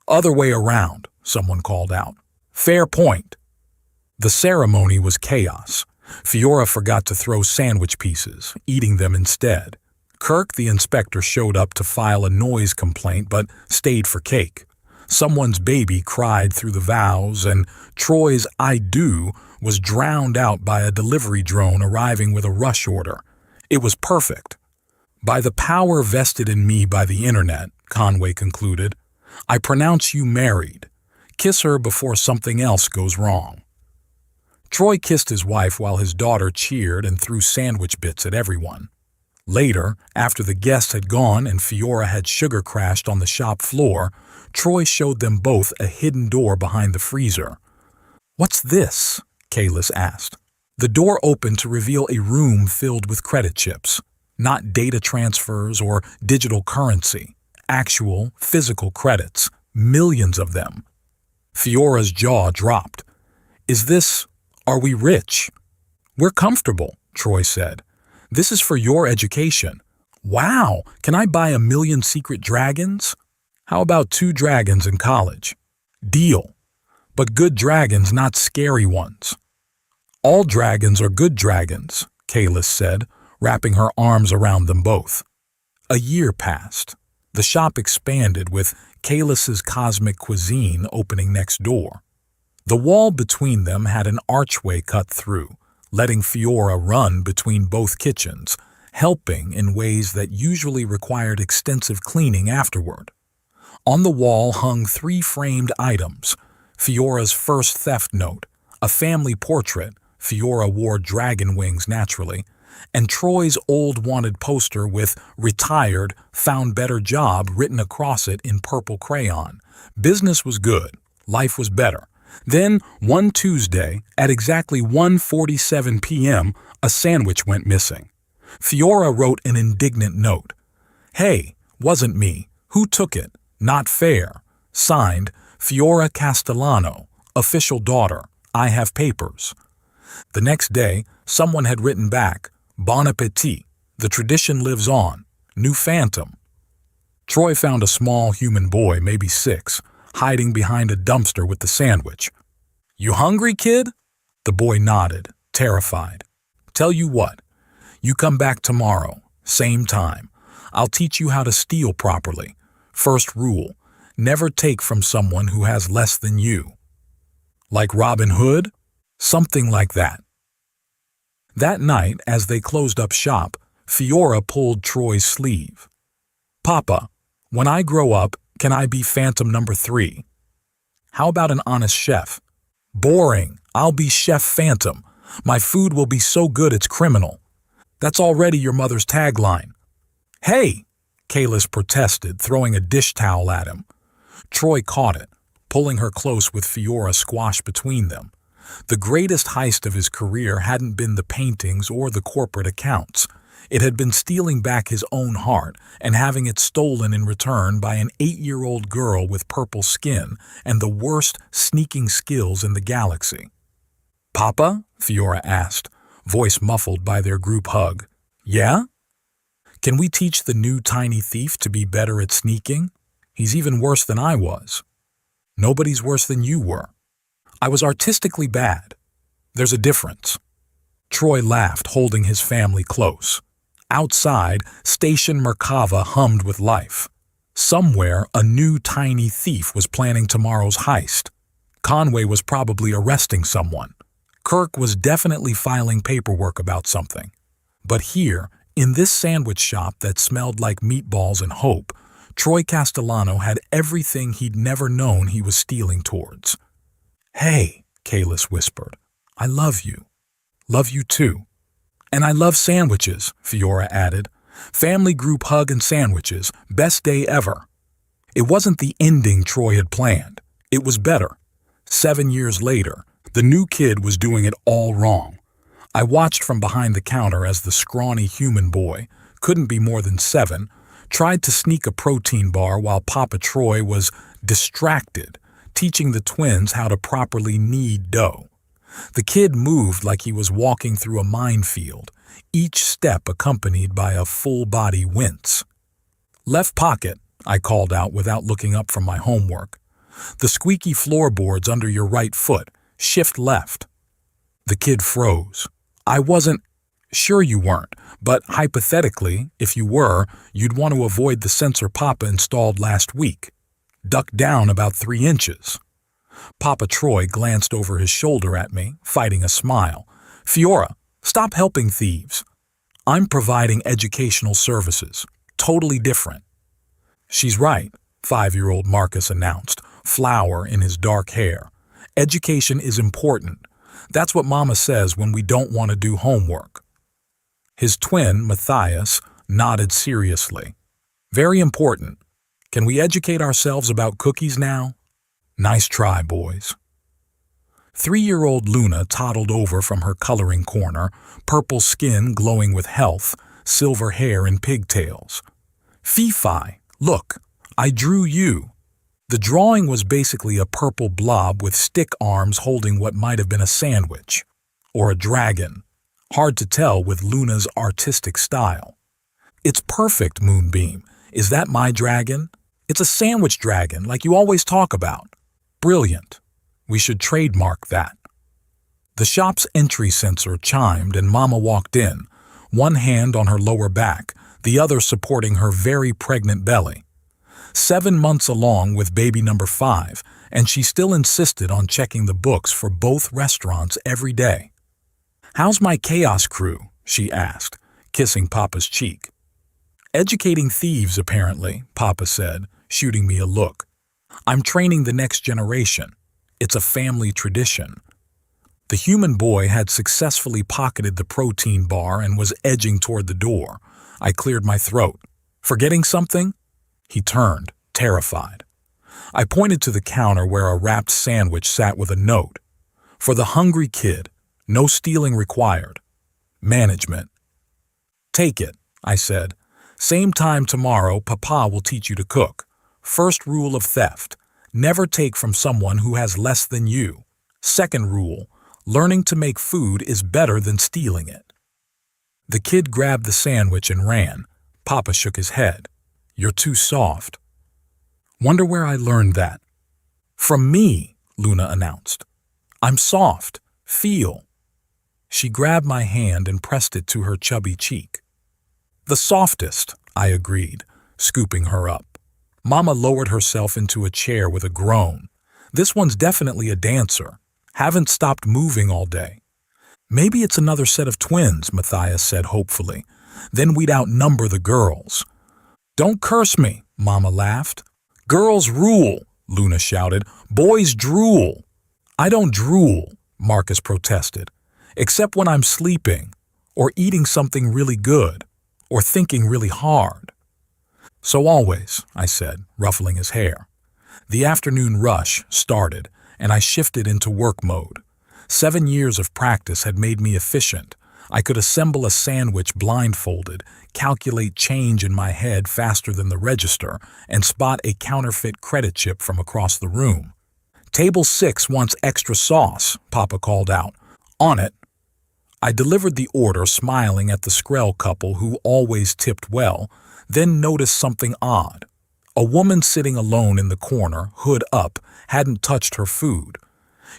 Other way around, someone called out. Fair point. The ceremony was chaos. Fiora forgot to throw sandwich pieces, eating them instead. Kirk, the inspector, showed up to file a noise complaint but stayed for cake. Someone's baby cried through the vows, and Troy's I do was drowned out by a delivery drone arriving with a rush order. It was perfect. By the power vested in me by the internet, Conway concluded, I pronounce you married. Kiss her before something else goes wrong. Troy kissed his wife while his daughter cheered and threw sandwich bits at everyone. Later, after the guests had gone and Fiora had sugar crashed on the shop floor, Troy showed them both a hidden door behind the freezer. What's this? Kalis asked. The door opened to reveal a room filled with credit chips. Not data transfers or digital currency. Actual, physical credits. Millions of them. Fiora's jaw dropped. Are we rich? We're comfortable, Troy said. This is for your education. Wow, can I buy 1 million secret dragons? How about 2 dragons in college? Deal. But good dragons, not scary ones. All dragons are good dragons, Kalis said, wrapping her arms around them both. A year passed. The shop expanded with Kalis's Cosmic Cuisine opening next door. The wall between them had an archway cut through, letting Fiora run between both kitchens, helping in ways that usually required extensive cleaning afterward. On the wall hung 3 framed items: Fiora's first theft note, a family portrait — Fiora wore dragon wings naturally — and Troy's old wanted poster with "Retired, found better job" written across it in purple crayon. Business was good. Life was better. Then, one Tuesday, at exactly 1:47 p.m., a sandwich went missing. Fiora wrote an indignant note. "Hey, wasn't me. Who took it? Not fair. Signed, Fiora Castellano, official daughter. I have papers." The next day, someone had written back, "Bon appetit. The tradition lives on. New phantom." Troy found a small human boy, maybe 6, hiding behind a dumpster with the sandwich. "You hungry, kid?" The boy nodded, terrified. "Tell you what. You come back tomorrow, same time. I'll teach you how to steal properly. First rule, never take from someone who has less than you." Like Robin Hood? Something like that. That night, as they closed up shop, Fiora pulled Troy's sleeve. "Papa, when I grow up, can I be Phantom number 3? How about an honest chef?" "Boring. I'll be Chef Phantom. My food will be so good it's criminal." "That's already your mother's tagline." "Hey!" Kalis protested, throwing a dish towel at him. Troy caught it, pulling her close with Fiora squashed between them. The greatest heist of his career hadn't been the paintings or the corporate accounts. It had been stealing back his own heart and having it stolen in return by an 8-year-old girl with purple skin and the worst sneaking skills in the galaxy. "Papa?" Fiora asked, voice muffled by their group hug. "Yeah? Can we teach the new tiny thief to be better at sneaking? He's even worse than I was." "Nobody's worse than you were. I was artistically bad. There's a difference." Troy laughed, holding his family close. Outside, Station Merkava hummed with life. Somewhere, a new tiny thief was planning tomorrow's heist. Conway was probably arresting someone. Kirk was definitely filing paperwork about something. But here, in this sandwich shop that smelled like meatballs and hope, Troy Castellano had everything he'd never known he was stealing towards. "Hey," Kalis whispered, "I love you. Love you too. And I love sandwiches," Fiora added. "Family group hug and sandwiches. Best day ever." It wasn't the ending Troy had planned. It was better. 7 years later, the new kid was doing it all wrong. I watched from behind the counter as the scrawny human boy, couldn't be more than 7, tried to sneak a protein bar while Papa Troy was distracted, teaching the twins how to properly knead dough. The kid moved like he was walking through a minefield, each step accompanied by a full-body wince. "Left pocket," I called out without looking up from my homework. "The squeaky floorboards under your right foot. Shift left." The kid froze. "I wasn't—" "Sure you weren't, but hypothetically, if you were, you'd want to avoid the sensor Papa installed last week. Duck down about 3 inches. Papa Troy glanced over his shoulder at me, fighting a smile. "Fiora, stop helping thieves. I'm providing educational services. Totally different." "She's right," 5-year-old Marcus announced, flower in his dark hair. "Education is important. That's what Mama says when we don't want to do homework." His twin, Matthias, nodded seriously. "Very important. Can we educate ourselves about cookies now?" "Nice try, boys." 3-year-old Luna toddled over from her coloring corner, purple skin glowing with health, silver hair and pigtails. "Fee-fi, look, I drew you." The drawing was basically a purple blob with stick arms holding what might have been a sandwich. Or a dragon. Hard to tell with Luna's artistic style. "It's perfect, Moonbeam. Is that my dragon? It's a sandwich dragon, like you always talk about." "Brilliant. We should trademark that." The shop's entry sensor chimed and Mama walked in, one hand on her lower back, the other supporting her very pregnant belly. 7 months along with baby number 5, and she still insisted on checking the books for both restaurants every day. "How's my chaos crew?" she asked, kissing Papa's cheek. "Educating thieves, apparently," Papa said, shooting me a look. "I'm training the next generation. It's a family tradition." The human boy had successfully pocketed the protein bar and was edging toward the door. I cleared my throat. "Forgetting something?" He turned, terrified. I pointed to the counter where a wrapped sandwich sat with a note. "For the hungry kid, no stealing required. Management." "Take it," I said. "Same time tomorrow, Papa will teach you to cook. First rule of theft, never take from someone who has less than you. Second rule, learning to make food is better than stealing it." The kid grabbed the sandwich and ran. Papa shook his head. "You're too soft." "Wonder where I learned that." "From me," Luna announced. "I'm soft. Feel." She grabbed my hand and pressed it to her chubby cheek. "The softest," I agreed, scooping her up. Mama lowered herself into a chair with a groan. "This one's definitely a dancer. Haven't stopped moving all day." "Maybe it's another set of twins," Matthias said hopefully. "Then we'd outnumber the girls." "Don't curse me," Mama laughed. "Girls rule," Luna shouted. "Boys drool." "I don't drool," Marcus protested, "except when I'm sleeping, or eating something really good, or thinking really hard." "So always," I said, ruffling his hair. The afternoon rush started, and I shifted into work mode. 7 years of practice had made me efficient. I could assemble a sandwich blindfolded, calculate change in my head faster than the register, and spot a counterfeit credit chip from across the room. "Table 6 wants extra sauce," Papa called out. "On it." I delivered the order, smiling at the Skrell couple who always tipped well, then noticed something odd. A woman sitting alone in the corner, hood up, hadn't touched her food.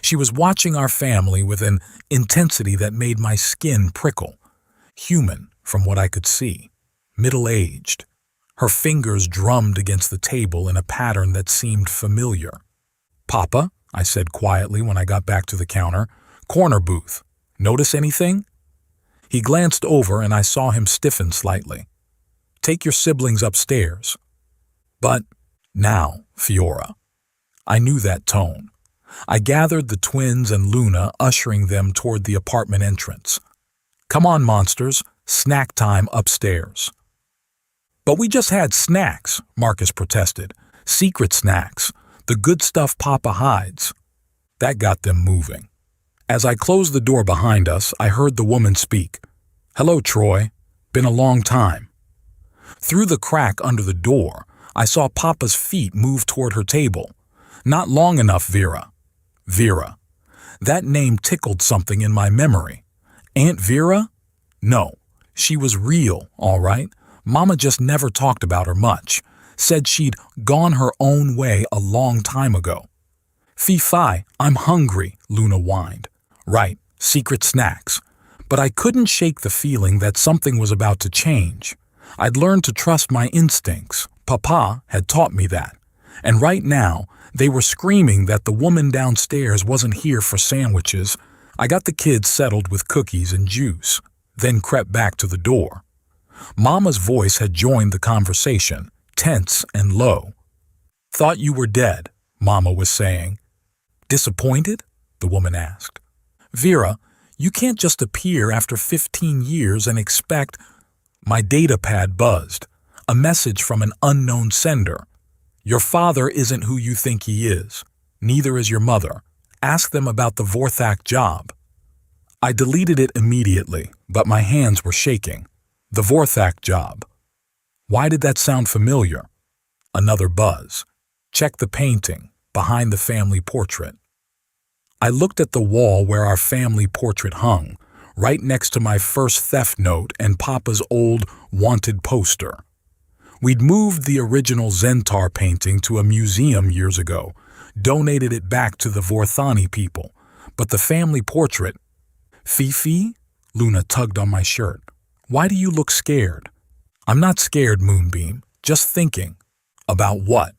She was watching our family with an intensity that made my skin prickle. Human, from what I could see. Middle-aged. Her fingers drummed against the table in a pattern that seemed familiar. "Papa," I said quietly when I got back to the counter, "corner booth. Notice anything?" He glanced over and I saw him stiffen slightly. "Take your siblings upstairs." "But now, Fiora." I knew that tone. I gathered the twins and Luna, ushering them toward the apartment entrance. "Come on, monsters. Snack time upstairs." "But we just had snacks," Marcus protested. "Secret snacks. The good stuff Papa hides." That got them moving. As I closed the door behind us, I heard the woman speak. "Hello, Troy. Been a long time." Through the crack under the door, I saw Papa's feet move toward her table. "Not long enough, Vera." Vera. That name tickled something in my memory. Aunt Vera? No, she was real, all right. Mama just never talked about her much. Said she'd gone her own way a long time ago. "Fee-fi, I'm hungry," Luna whined. "Right, secret snacks." But I couldn't shake the feeling that something was about to change. I'd learned to trust my instincts. Papa had taught me that. And right now, they were screaming that the woman downstairs wasn't here for sandwiches. I got the kids settled with cookies and juice, then crept back to the door. Mama's voice had joined the conversation, tense and low. "Thought you were dead," Mama was saying. "Disappointed?" the woman asked. "Vera, you can't just appear after 15 years and expect—" My data pad buzzed. A message from an unknown sender. "Your father isn't who you think he is. Neither is your mother. Ask them about the Vorthak job." I deleted it immediately, but my hands were shaking. The Vorthak job. Why did that sound familiar? Another buzz. Check the painting, behind the family portrait. I looked at the wall where our family portrait hung, right next to my first theft note and Papa's old wanted poster. We'd moved the original Zentaur painting to a museum years ago, donated it back to the Vorthani people, but the family portrait— "Fifi?" Luna tugged on my shirt. Why do you look scared? I'm not scared, Moonbeam. Just thinking. About what?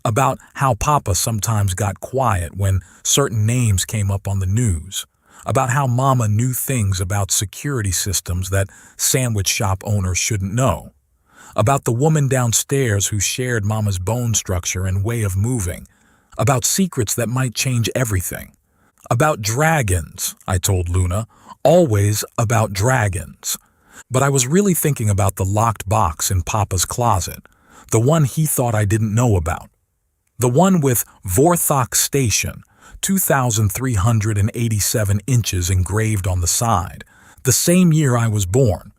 About how Papa sometimes got quiet when certain names came up on the news. About how Mama knew things about security systems that sandwich shop owners shouldn't know. About the woman downstairs who shared Mama's bone structure and way of moving. About secrets that might change everything. About dragons, I told Luna. Always about dragons. But I was really thinking about the locked box in Papa's closet. The one he thought I didn't know about. The one with Vorthok Station, 2,387 inches engraved on the side. The same year I was born.